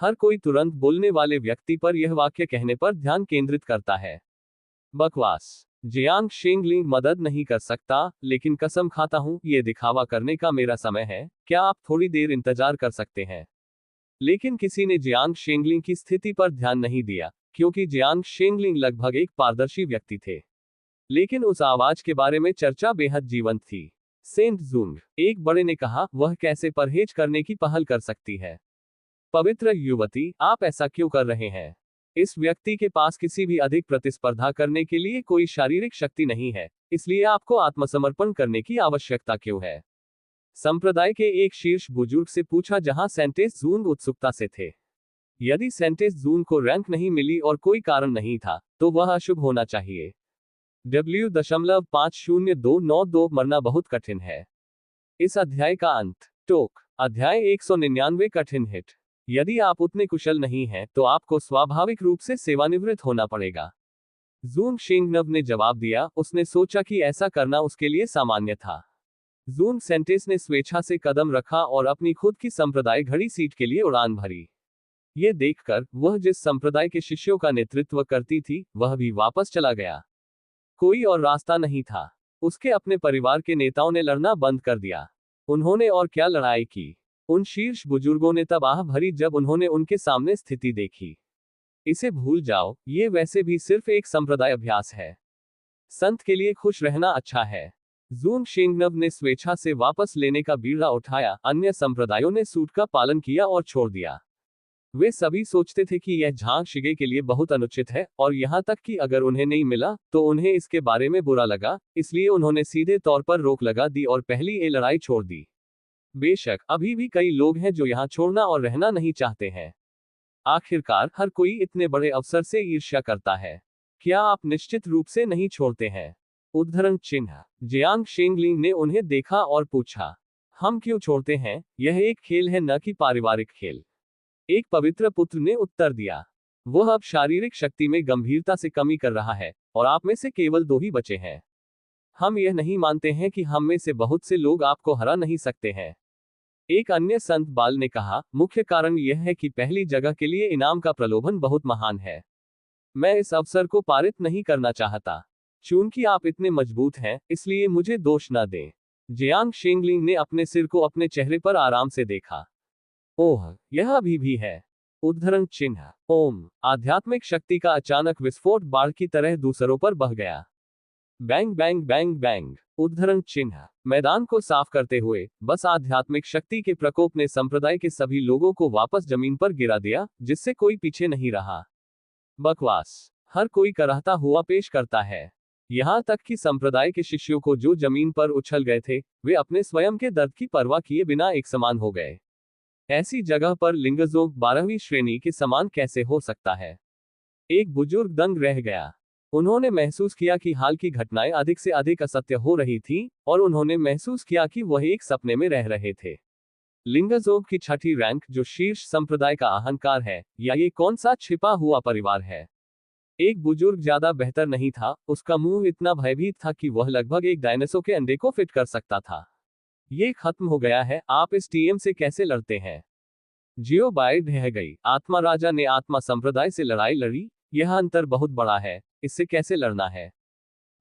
हर कोई तुरंत बोलने वाले व्यक्ति पर यह वाक्य कहने पर ध्यान केंद्रित करता है। बकवास। जियांग शेंगलिंग मदद नहीं कर सकता, लेकिन कसम खाता हूं यह दिखावा करने का मेरा समय है, क्या आप थोड़ी देर इंतजार कर सकते हैं? लेकिन किसी ने जियांग शेंगलिंग की स्थिति पर ध्यान नहीं दिया, क्योंकि जियांग शेंगलिंग लगभग एक पारदर्शी व्यक्ति थे। लेकिन उस आवाज के बारे में चर्चा बेहद जीवंत थी। सेंट जूंग, एक बड़े ने कहा, वह कैसे परहेज करने की पहल कर सकती है? पवित्र युवती, आप ऐसा क्यों कर रहे हैं? इस व्यक्ति के पास किसी भी अधिक प्रतिस्पर्धा करने के लिए कोई शारीरिक शक्ति नहीं है, इसलिए आपको आत्मसमर्पण करने की आवश्यकता क्यों है? संप्रदाय के एक शीर्ष बुजुर्ग से पूछा जहां सेंटेस जूंग उत्सुकता से थे। यदि सेंटेस जून को रैंक नहीं मिली और कोई कारण नहीं था, तो वह अशुभ होना चाहिए। W.502992 मरना बहुत कठिन है। इस अध्याय का अंत। टोक अध्याय 199 कठिन हिट। यदि आप उतने कुशल नहीं हैं तो आपको स्वाभाविक रूप से सेवानिवृत्त होना पड़ेगा। जून शेंगनव ने जवाब दिया। उसने सोचा कि ऐसा करना उसके लिए सामान्य था। जून सेंटेस ने स्वेच्छा से कदम रखा और अपनी खुद की संप्रदाय घड़ी सीट के लिए उड़ान भरी। ये देखकर वह जिस संप्रदाय के शिष्यों का नेतृत्व करती थी वह भी वापस चला गया। कोई और रास्ता नहीं था। उसके अपने परिवार के नेताओं ने लड़ना बंद कर दिया। उन्होंने और क्या लड़ाई की। उन शीर्ष बुजुर्गों ने तब आह भरी जब उन्होंने उनके सामने स्थिति देखी। इसे भूल जाओ, ये वैसे भी सिर्फ एक संप्रदाय अभ्यास है। संत के लिए खुश रहना अच्छा है। जून शेंगनव ने स्वेच्छा से वापस लेने का बीड़ा उठाया। अन्य संप्रदायों ने सूट का पालन किया और छोड़ दिया। वे सभी सोचते थे कि यह झांग शिगे के लिए बहुत अनुचित है, और यहाँ तक कि अगर उन्हें नहीं मिला तो उन्हें इसके बारे में बुरा लगा, इसलिए उन्होंने सीधे तौर पर रोक लगा दी और पहली ये लड़ाई छोड़ दी। बेशक अभी भी कई लोग हैं जो यहाँ छोड़ना और रहना नहीं चाहते हैं। आखिरकार हर कोई इतने बड़े अवसर से ईर्ष्या करता है। क्या आप निश्चित रूप से नहीं छोड़ते हैं? उद्धरण चिन्ह। जियांग शेंगलिंग ने उन्हें देखा और पूछा, हम क्यों छोड़ते हैं? यह एक खेल है, न कि पारिवारिक खेल। एक पवित्र पुत्र ने उत्तर दिया। वह अब शारीरिक शक्ति में गंभीरता से कमी कर रहा है और आप में से केवल 2 ही बचे हैं। हम यह नहीं मानते हैं कि हम में से बहुत से लोग आपको हरा नहीं सकते हैं। एक अन्य संत बाल ने कहा, मुख्य कारण यह है कि पहली जगह के लिए इनाम का प्रलोभन बहुत महान है। मैं इस अवसर को पारित नहीं करना चाहता। चूंकि आप इतने मजबूत हैं, इसलिए मुझे दोष न दें। जियांग शेंगलिंग ने अपने सिर को अपने चेहरे पर आराम से देखा। ओह, यह अभी भी है। उद्धरण चिन्ह। ओम। आध्यात्मिक शक्ति का अचानक विस्फोट बाढ़ की तरह दूसरों पर बह गया। Bang bang bang bang. उद्धरण चिन्ह। मैदान को साफ करते हुए बस आध्यात्मिक शक्ति के प्रकोप ने संप्रदाय के सभी लोगों को वापस जमीन पर गिरा दिया, जिससे कोई पीछे नहीं रहा। बकवास। हर कोई कराहता हुआ पेश करता है। यहाँ तक कि संप्रदाय के शिष्यों को जो जमीन पर उछल गए थे, वे अपने स्वयं के दर्द की परवाह किए बिना एक समान हो गए। ऐसी जगह पर लिंगजोग 12वीं श्रेणी के समान कैसे हो सकता है? एक बुजुर्ग दंग रह गया। उन्होंने महसूस किया कि हाल की घटनाएं अधिक से अधिक असत्य हो रही थीं, और उन्होंने महसूस किया कि वह एक सपने में रह रहे थे। लिंगजोग की छठी रैंक जो शीर्ष संप्रदाय का अहंकार है, या ये कौन सा छिपा हुआ परिवार है? एक बुजुर्ग ज्यादा बेहतर नहीं था। उसका मुंह इतना भयभीत था कि वह लगभग एक डायनासोर के अंडे को फिट कर सकता था। ये खत्म हो गया है। आप इस टीएम से कैसे लड़ते हैं? जियो बाई ढह गई। आत्मा राजा ने आत्मा संप्रदाय से लड़ाई लड़ी। यह अंतर बहुत बड़ा है। इससे कैसे लड़ना है?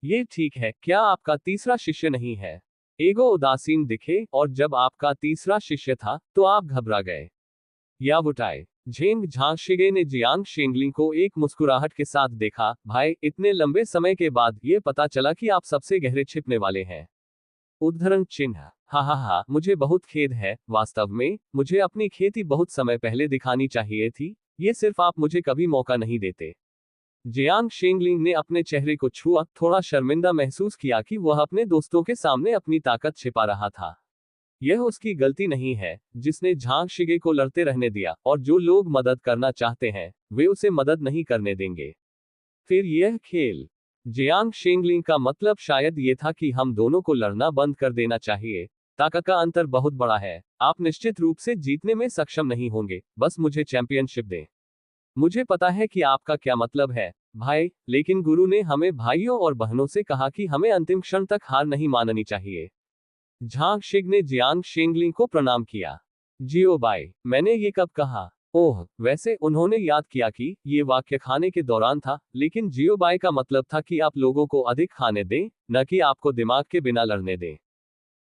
ये ठीक है। क्या आपका तीसरा शिष्य नहीं है? एगो उदासीन दिखे, और जब आपका तीसरा शिष्य था तो आप घबरा गए। या बुटाए। झेंग झांगशिगे ने जियांग शेंगलिंग को एक मुस्कुराहट के साथ देखा। भाई, इतने लंबे समय के बाद ये पता चला कि आप सबसे गहरे छिपने वाले हैं। उद्धरण चिन्ह। हा, मुझे बहुत खेद है। वास्तव में मुझे अपनी खेती बहुत समय पहले दिखानी चाहिए थी। ये सिर्फ आप मुझे कभी मौका नहीं देते। जियांग शेंगलिंग ने अपने चेहरे को छुआ। थोड़ा शर्मिंदा महसूस किया कि वह अपने दोस्तों के सामने अपनी ताकत छिपा रहा था। यह उसकी गलती नहीं है, जिसने झांग शिगे को लड़ते रहने दिया, और जो लोग मदद करना चाहते हैं वे उसे मदद नहीं करने देंगे। फिर यह खेल। जियांग शेंगलिंग का मतलब शायद ये था कि हम दोनों को लड़ना बंद कर देना चाहिए। ताकत का अंतर बहुत बड़ा है। आप निश्चित रूप से जीतने में सक्षम नहीं होंगे। बस मुझे चैंपियनशिप दें। मुझे पता है कि आपका क्या मतलब है, भाई, लेकिन गुरु ने हमें भाइयों और बहनों से कहा कि हमें अंतिम क्षण तक हार नहीं माननी चाहिए। झांग शिग ने जियांग शेंगलिंग को प्रणाम किया। जियो बाई, मैंने ये कब कहा? ओह, वैसे उन्होंने याद किया कि ये वाक्य खाने के दौरान था, लेकिन जियो बाई का मतलब था कि आप लोगों को अधिक खाने दें, न कि आपको दिमाग के बिना लड़ने दें।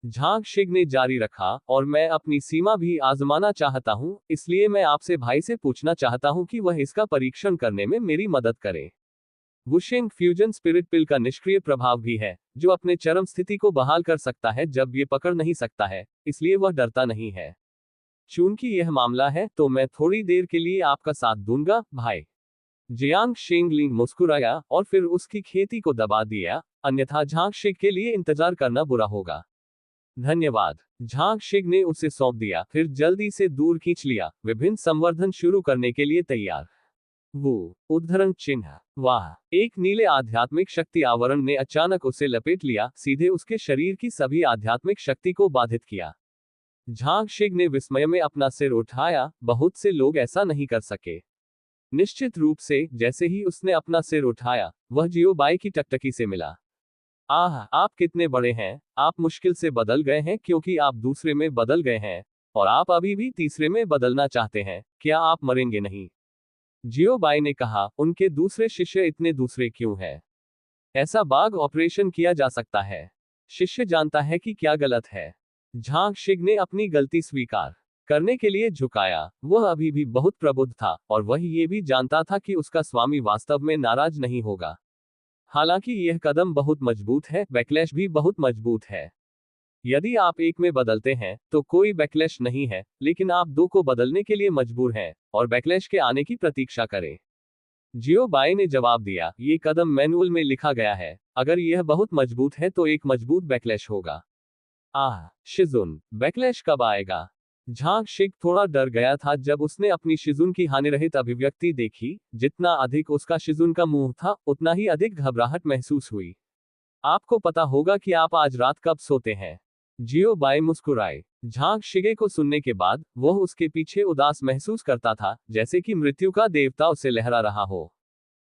झांग शिग ने जारी रखा, और मैं अपनी सीमा भी आजमाना चाहता हूं, इसलिए मैं आपसे भाई से पूछना चाहता हूं कि वह इसका परीक्षण करने में मेरी मदद करें। वुशेंग फ्यूजन स्पिरिट पिल का निष्क्रिय प्रभाव भी है, जो अपने चरम स्थिति को बहाल कर सकता है जब ये पकड़ नहीं सकता है, इसलिए वह डरता नहीं है। चूंकि यह मामला है तो मैं थोड़ी देर के लिए आपका साथ दूंगा, भाई। जियांग शेंगलिंग मुस्कुराया और फिर उसकी खेती को दबा दिया, अन्यथा झांग शिग के लिए इंतजार करना बुरा होगा। धन्यवाद। झांग शिग ने उसे सौंप दिया, फिर जल्दी से दूर खींच लिया, विभिन्न संवर्धन शुरू करने के लिए तैयार। वो। उद्धरण चिन्ह। वाह। एक नीले आध्यात्मिक शक्ति आवरण ने अचानक उसे लपेट लिया, सीधे उसके शरीर की सभी आध्यात्मिक शक्ति को बाधित किया। झांग शिग ने विस्मय में अपना सिर उठाया, बहुत से लोग ऐसा नहीं कर सके। निश्चित रूप से, जैसे ही उसने अपना सिर उठाया, वह जियो बाई की टकटकी से मिला। आह, आप कितने बड़े हैं, आप मुश्किल से बदल गए हैं क्योंकि आप दूसरे में बदल गए हैं, और आप अभी भी तीसरे में बदलना चाहते हैं, क्या आप मरेंगे नहीं? जियो बाई ने कहा, उनके दूसरे शिष्य इतने दूसरे क्यों हैं? ऐसा बाग ऑपरेशन किया जा सकता है। शिष्य जानता है कि क्या गलत है। झांग शिग ने अपनी गलती स्वीकार करने के लिए झुकाया। वह अभी भी बहुत प्रबुद्ध था, और वह ये भी जानता था कि उसका स्वामी वास्तव में नाराज नहीं होगा। हालांकि यह कदम बहुत मजबूत है, बैकलैश भी बहुत मजबूत है। यदि आप एक में बदलते हैं, तो कोई बैकलैश नहीं है, लेकिन आप दो को बदलने के लिए मजबूर हैं, और बैकलैश के आने की प्रतीक्षा करें। जियो बाई ने जवाब दिया, ये कदम मैनुअल में लिखा गया है, अगर यह बहुत मजबूत है तो एक मजबूत बैकलैश होगा। आह, शिजुन, बैकलैश कब आएगा? झांग शिग थोड़ा डर गया था जब उसने अपनी शिजुन की हानिरहित अभिव्यक्ति देखी। जितना अधिक उसका शिजुन का मुंह था, उतना ही अधिक घबराहट महसूस हुई। आपको पता होगा कि आप आज रात कब सोते हैं? जियो बाई मुस्कुराए। झांग शिगे को सुनने के बाद, वह उसके पीछे उदास महसूस करता था, जैसे कि मृत्यु का देवता उसे लहरा रहा हो।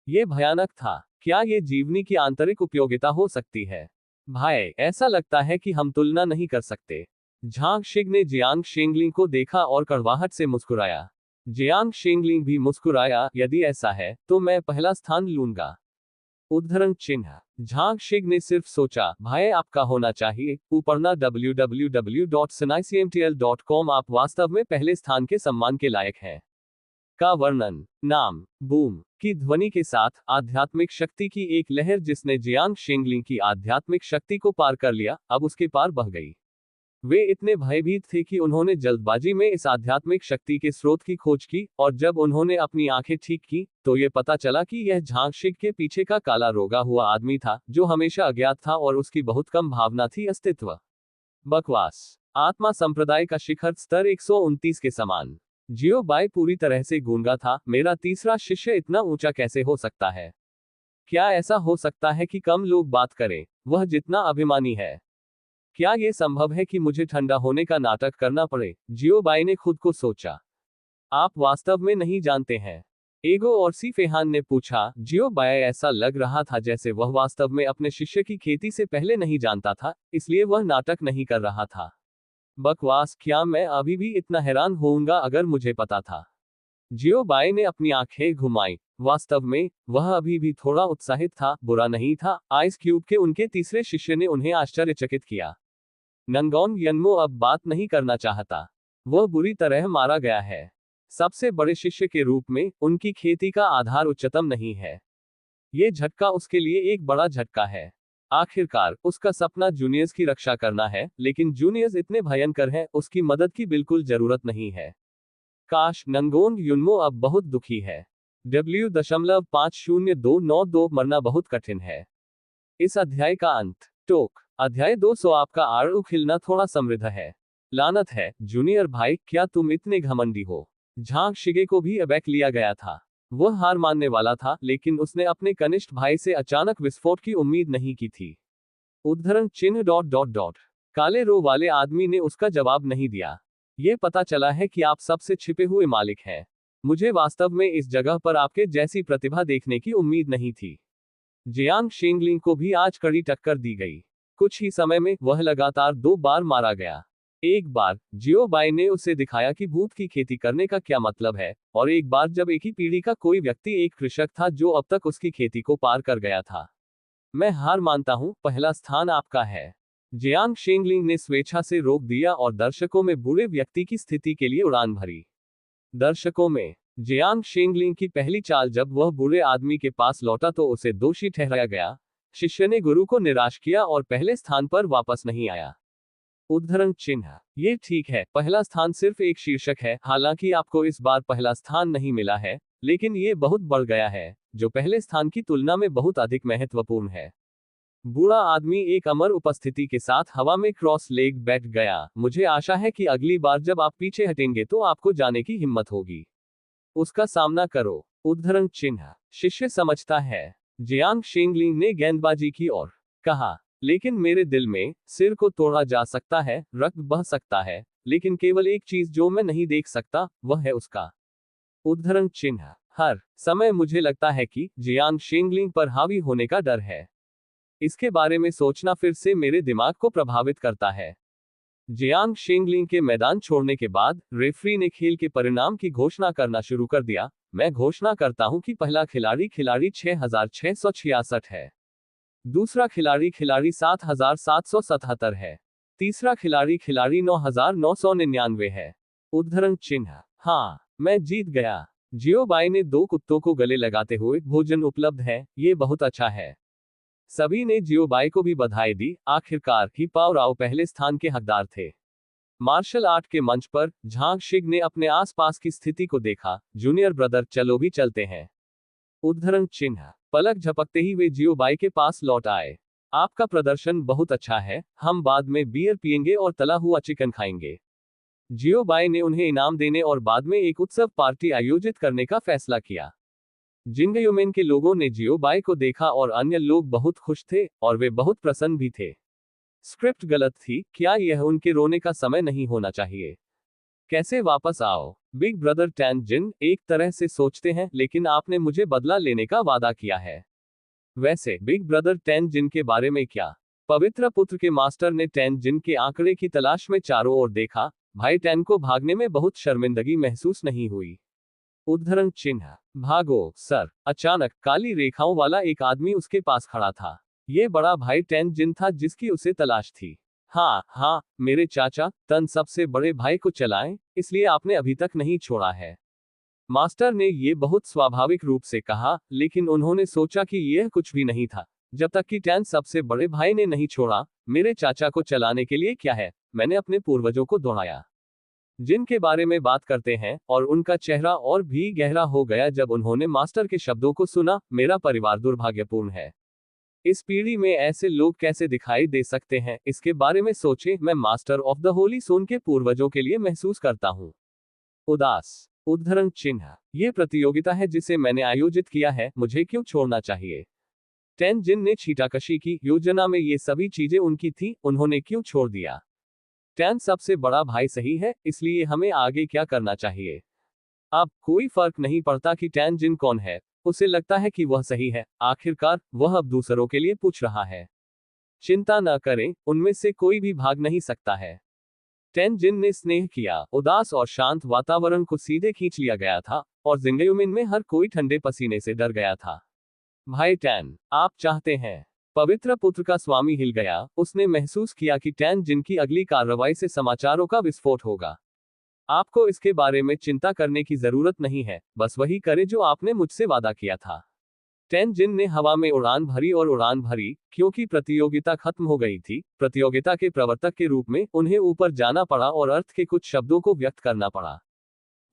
यह भयानक था। क्या यह जीवनी की आंतरिक उपयोगिता हो सकती है? भाई, ऐसा लगता है कि हम तुलना नहीं कर सकते। झांग शिग ने जियांग शेंगलिंग को देखा और कड़वाहट से मुस्कुराया। जियांग शेंगलिंग भी मुस्कुराया, यदि ऐसा है, तो मैं पहला स्थान लूंगा। उद्धरण चिन्ह। झांग शिग ने सिर्फ सोचा, भाई आपका होना चाहिए, ऊपरना www.sinaicmtl.com। आप वास्तव में पहले स्थान के सम्मान के लायक हैं। का वर्णन। नाम, बूम की ध्वनि के साथ, आध्यात्मिक शक्ति की एक लहर जिसने जियांग शेंगलिंग की आध्यात्मिक शक्ति को पार कर लिया, अब उसके पार बह गई। वे इतने भयभीत थे कि उन्होंने जल्दबाजी में इस आध्यात्मिक शक्ति के स्रोत की खोज की, और जब उन्होंने अपनी आंखें ठीक की, तो ये पता चला कि यह झांग शिग के पीछे का काला रोगा हुआ आदमी था, जो हमेशा अज्ञात था और उसकी बहुत कम भावना थी अस्तित्व। बकवास। आत्मा संप्रदाय का शिखर स्तर 129 के समान। जियो बाई पूरी तरह से गूंगा था। मेरा तीसरा शिष्य इतना ऊंचा कैसे हो सकता है? क्या ऐसा हो सकता है कि कम लोग बात करें, वह जितना अभिमानी है? क्या यह संभव है कि मुझे ठंडा होने का नाटक करना पड़े? जियो बाई ने खुद को सोचा। आप वास्तव में नहीं जानते हैं? एगो और सी फेहान ने पूछा। जियो बाई ऐसा लग रहा था जैसे वह वास्तव में अपने शिष्य की खेती से पहले नहीं जानता था, इसलिए वह नाटक नहीं कर रहा था। बकवास, क्या मैं अभी भी इतना हैरान होऊंगा अगर मुझे पता था? जियो बाई ने अपनी आंखें घुमाई। वास्तव में, वह अभी भी थोड़ा उत्साहित था, बुरा नहीं था। आइस क्यूब के उनके तीसरे शिष्य ने उन्हें आश्चर्यचकित किया। नंगोन यन्मो अब बात नहीं करना चाहता। वह बुरी तरह मारा गया है। सबसे बड़े शिष्य के रूप में, उनकी खेती का आधार उच्चतम नहीं है। ये झटका उसके लिए एक बड़ा झटका है। आखिरकार, उसका सपना जूनियर्स की रक्षा करना है, लेकिन जूनियर्स इतने भयंकर हैं, उसकी मदद की बिल्कुल जरूरत नहीं है। काश, नंगोन युन्मो अब बहुत दुखी है। W.509292 मरना बहुत कठिन है। इस अध्याय का अंत। टोक। अध्याय 200। आपका आड़ू खिलना थोड़ा समृद्ध है। लानत है, जूनियर भाई, क्या तुम इतने घमंडी हो? झांग शिगे को भी अबैक लिया गया था। वह हार मानने वाला था, लेकिन उसने अपने कनिष्ठ भाई से अचानक विस्फोट की उम्मीद नहीं की थी। उद्धरण चिन्ह डॉट डॉट डॉट। काले रो वाले आदमी ने उसका जवाब नहीं दिया। यह पता चला है कि आप सबसे छिपे हुए मालिक हैं। मुझे वास्तव में इस जगह पर आपके जैसी प्रतिभा देखने की उम्मीद नहीं थी। जियांग शेंगलिंग को भी आज कड़ी टक्कर दी गई। कुछ ही समय में वह लगातार 2 बार मारा गया। एक बार, जियो बाई ने उसे दिखाया कि भूत की खेती करने का क्या मतलब है, और एक बार जब एक ही पीढ़ी का कोई व्यक्ति एक कृषक था जो अब तक उसकी खेती को पार कर गया था। मैं हार मानता हूं, पहला स्थान आपका है। जियांग शेंगलिंग ने स्वेच्छा से रोक दिया और दर्शकों में बुरे व्यक्ति की स्थिति के लिए उड़ान भरी। दर्शकों में जियांग शेंगलिंग की पहली चाल। जब वह बुरे आदमी के पास लौटा तो उसे दोषी ठहराया गया। शिष्य ने गुरु को निराश किया और पहले स्थान पर वापस नहीं आया। उद्धरण चिन्ह। ये ठीक है, पहला स्थान सिर्फ एक शीर्षक है। हालांकि आपको इस बार पहला स्थान नहीं मिला है, लेकिन ये बहुत बढ़ गया है, जो पहले स्थान की तुलना में बहुत अधिक महत्वपूर्ण है। बूढ़ा आदमी एक अमर उपस्थिति के साथ हवा में क्रॉस लेग बैठ गया। मुझे आशा है कि अगली बार जब आप पीछे हटेंगे तो आपको जाने की हिम्मत होगी। उसका सामना करो। उद्धरण चिन्ह। शिष्य समझता है। जियांग शेंगलिंग ने गेंदबाजी की और कहा, लेकिन मेरे दिल में, सिर को तोड़ा जा सकता है, रक्त बह सकता है, लेकिन केवल एक चीज जो मैं नहीं देख सकता, वह है उसका। उद्धरण चिन्ह। हर समय मुझे लगता है कि जियांग शेंगलिंग पर हावी होने का डर है। इसके बारे में सोचना फिर से मेरे दिमाग को प्रभावित करता है। जियांग शेंगलिंग के मैदान छोड़ने के बाद रेफरी ने खेल के परिणाम की घोषणा करना शुरू कर दिया। मैं घोषणा करता हूं कि पहला खिलाड़ी खिलाड़ी 6666 है। दूसरा खिलाड़ी खिलाड़ी 7777 है। तीसरा खिलाड़ी खिलाड़ी 9999 है। उद्धरण चिन्ह। हाँ, मैं जीत गया। जियो बाई ने दो कुत्तों को गले लगाते हुए, भोजन उपलब्ध है, ये बहुत अच्छा है। सभी ने जियो बाई को भी बधाई दी। आखिरकार ही पाव राव पहले स्थान के हकदार थे। मार्शल आर्ट के मंच पर झांग शिग ने अपने आसपास की स्थिति को देखा। जूनियर ब्रदर, चलो भी चलते हैं। उद्धरण चिन्ह। पलक झपकते ही वे जियो बाई के पास लौट आए। आपका प्रदर्शन बहुत अच्छा है, हम बाद में बियर पियेंगे और तला हुआ चिकन खाएंगे। जियो बाई ने उन्हें इनाम देने और बाद में एक उत्सव पार्टी आयोजित करने का फैसला किया। जिंगयोमेन के लोगों ने जियो बाई को देखा और अन्य लोग बहुत खुश थे और वे बहुत प्रसन्न भी थे। स्क्रिप्ट गलत थी, क्या यह उनके रोने का समय नहीं होना चाहिए? कैसे वापस आओ? बिग ब्रदर टैन जिन एक तरह से सोचते हैं, लेकिन आपने मुझे बदला लेने का वादा किया है। वैसे बिग ब्रदर टैन जिन के बारे में क्या? पवित्र पुत्र के मास्टर ने टैन जिन के आंकड़े की तलाश में चारों ओर देखा। भाई टैन को भागने में बहुत शर्मिंदगी महसूस नहीं हुई। उद्धरण चिन्ह। भागो सर। अचानक काली रेखाओं वाला एक आदमी उसके पास खड़ा था। ये बड़ा भाई टैन जिन था जिसकी उसे तलाश थी। हाँ हाँ, मेरे चाचा तन सबसे बड़े भाई को चलाएं, इसलिए आपने अभी तक नहीं छोड़ा है। मास्टर ने ये बहुत स्वाभाविक रूप से कहा, लेकिन उन्होंने सोचा कि यह कुछ भी नहीं था जब तक कि टैन सबसे बड़े भाई ने नहीं छोड़ा। मेरे चाचा को चलाने के लिए क्या है? मैंने अपने पूर्वजों को दोहराया जिनके बारे में बात करते हैं, और उनका चेहरा और भी गहरा हो गया जब उन्होंने मास्टर के शब्दों को सुना। मेरा परिवार दुर्भाग्यपूर्ण है। इस पीढ़ी में ऐसे लोग कैसे दिखाई दे सकते हैं, इसके बारे में सोचे। मैं मास्टर ऑफ द होली सोन के पूर्वजों के लिए महसूस करता हूँ उदास। उद्धरण चिन्ह। यह प्रतियोगिता है जिसे मैंने आयोजित किया है, मुझे क्यों छोड़ना चाहिए? टैन जिन ने छीटाकशी की योजना में ये सभी चीजें उनकी थी, उन्होंने क्यों छोड़ दिया? टैन सबसे बड़ा भाई सही है, इसलिए हमें आगे क्या करना चाहिए? अब कोई फर्क नहीं पड़ता कि टैन जिन कौन है, उसे लगता है कि वह सही है। आखिरकार वह अब दूसरों के लिए पूछ रहा है। चिंता न करें, उनमें से कोई भी भाग नहीं सकता है। टैन जिन ने स्नेह किया। उदास और शांत वातावरण को सीधे खींच लिया गया था, और जिंगयुमिन में हर कोई ठंडे पसीने से डर गया था। भाई टैन, आप चाहते हैं? पवित्र पुत्र का स्वामी हिल गया। उसने महसूस किया कि टैन जिन की अगली कार्रवाई से समाचारों का विस्फोट होगा। आपको इसके बारे में चिंता करने की जरूरत नहीं है, बस वही करें जो आपने मुझसे वादा किया था। टैन जिन ने हवा में उड़ान भरी और उड़ान भरी, क्योंकि प्रतियोगिता खत्म हो गई थी। प्रतियोगिता के प्रवर्तक के रूप में उन्हें ऊपर जाना पड़ा और अर्थ के कुछ शब्दों को व्यक्त करना पड़ा।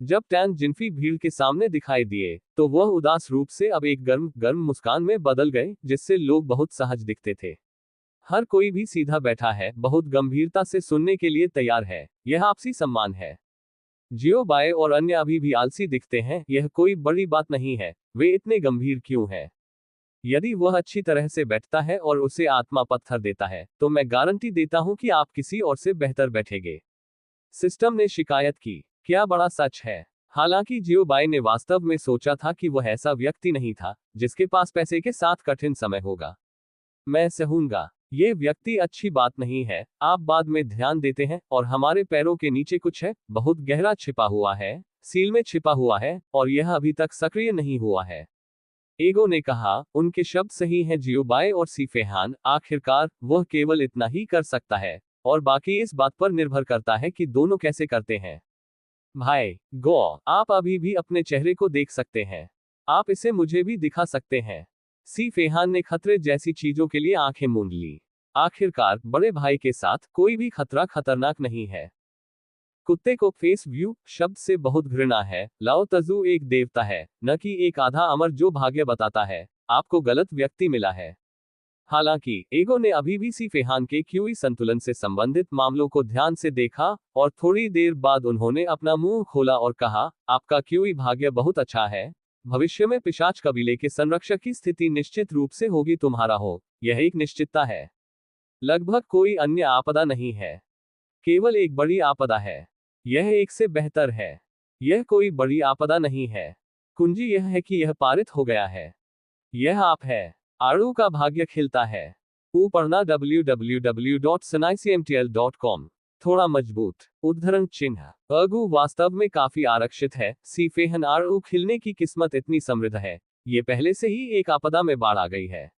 जब टैन जिन्फी भीड़ के सामने दिखाई दिए, तो वह उदास रूप से अब एक गर्म गर्म मुस्कान में बदल गए, जिससे लोग बहुत सहज दिखते थे। हर कोई भी सीधा बैठा है, बहुत गंभीरता से सुनने के लिए तैयार है। यह आपसी सम्मान है। जियो बाय और अन्य अभी भी आलसी दिखते हैं। यह कोई बड़ी बात नहीं है, वे इतने गंभीर क्यों हैं? यदि वह अच्छी तरह से बैठता है और उसे आत्मा पत्थर देता है, तो मैं गारंटी देता हूं कि आप किसी और से बेहतर बैठेंगे। सिस्टम ने शिकायत की। क्या बड़ा सच है। हालांकि जियो बाई ने वास्तव में सोचा था कि वह ऐसा व्यक्ति नहीं था जिसके पास पैसे के साथ कठिन समय होगा। मैं सहूंगा। ये व्यक्ति अच्छी बात नहीं है, आप बाद में ध्यान देते हैं, और हमारे पैरों के नीचे कुछ है, बहुत गहरा छिपा हुआ है, सील में छिपा हुआ है, और यह अभी तक सक्रिय नहीं हुआ है। एगो ने कहा। उनके शब्द सही हैं जियो बाय और सीफेहान। आखिरकार वह केवल इतना ही कर सकता है, और बाकी इस बात पर निर्भर करता है कि दोनों कैसे करते हैं। भाई गो, आप अभी भी अपने चेहरे को देख सकते हैं। आप इसे मुझे भी दिखा सकते हैं। सी फेहान ने खतरे जैसी चीजों के लिए आंखें मूंद ली। आखिरकार बड़े भाई के साथ कोई भी खतरा खतरनाक नहीं है। कुत्ते को फेस व्यू शब्द से बहुत घृणा है। लाओ तजू एक देवता है, न कि एक आधा अमर जो भाग्य बताता है। आपको गलत व्यक्ति मिला है। हालांकि एगो ने अभी भी सी फेहान के क्यूई संतुलन से संबंधित मामलों को ध्यान से देखा, और थोड़ी देर बाद उन्होंने अपना मुंह खोला और कहा, आपका क्यूई भाग्य बहुत अच्छा है। भविष्य में पिशाच कबीले के संरक्षक की स्थिति निश्चित रूप से होगी तुम्हारा हो, यह एक निश्चितता है। लगभग कोई अन्य आपदा नहीं है। केवल एक बड़ी आपदा है। यह एक से बेहतर है। यह कोई बड़ी आपदा नहीं है। कुंजी यह है कि यह पारित हो गया है। यह आप है। आड़ू का भाग्य खिलता है। पढ़ना www.sunaicmtl.com। थोड़ा मजबूत। उद्धरण चिन्ह। अगू वास्तव में काफी आरक्षित है। सीफेहन आड़ू खिलने की किस्मत इतनी समृद्ध है। ये पहले से ही एक आपदा में बाढ़ आ गई है।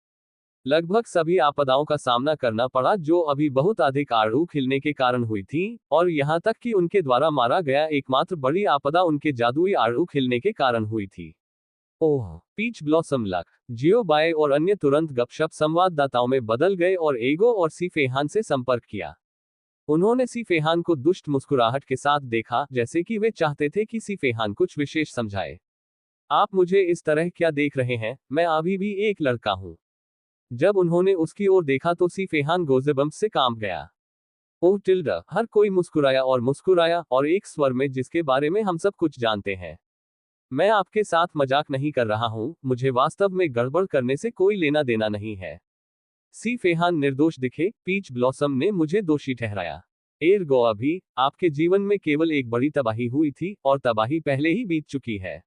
लगभग सभी आपदाओं का सामना करना पड़ा जो अभी बहुत अधिक आड़ू खिलने के कारण हुई थी, और यहाँ तक कि उनके द्वारा मारा गया एकमात्र बड़ी आपदा उनके जादुई आड़ू खिलने के कारण हुई थी। ओह, पीच ब्लॉसम लक। जियो बाय और अन्य तुरंत गपशप संवाददाताओं में बदल गए और एगो और सीफेहान से संपर्क किया। उन्होंने सीफेहान को दुष्ट मुस्कुराहट के साथ देखा, जैसे कि वे चाहते थे कि सीफेहान कुछ विशेष समझाए। आप मुझे इस तरह क्या देख रहे हैं? मैं अभी भी एक लड़का हूं। जब उन्होंने उसकी ओर देखा तो सीफेहान गोज़ेबम्प से कांप गया। ओह टिल्डा, हर कोई मुस्कुराया और एक स्वर में जिसके बारे में हम सब कुछ जानते हैं। मैं आपके साथ मजाक नहीं कर रहा हूं, मुझे वास्तव में गड़बड़ करने से कोई लेना देना नहीं है। सीफेहान निर्दोष दिखे, पीच ब्लॉसम ने मुझे दोषी ठहराया। एरगो अभी, आपके जीवन में केवल एक बड़ी तबाही हुई थी, और तबाही पहले ही बीत चुकी है।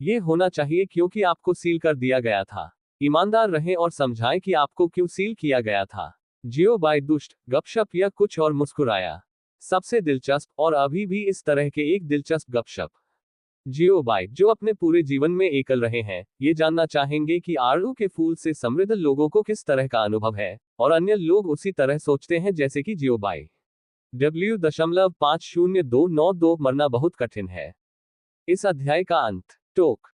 ये होना चाहिए क्योंकि आपको सील कर दिया गया था। ईमानदार रहें और समझाएं कि आपको क्यों सील किया गया था। जियो बाय दुष्ट गपशप या कुछ और मुस्कुराया। सबसे दिलचस्प, और अभी भी इस तरह के एक दिलचस्प गपशप। जियो बाय, जो अपने पूरे जीवन में एकल रहे हैं, ये जानना चाहेंगे कि आड़ू के फूल से समृद्ध लोगों को किस तरह का अनुभव है, और अन्य लोग उसी तरह सोचते हैं जैसे कि जियो बाय। W.50292 मरना बहुत कठिन है। इस अध्याय का अंत। टोक।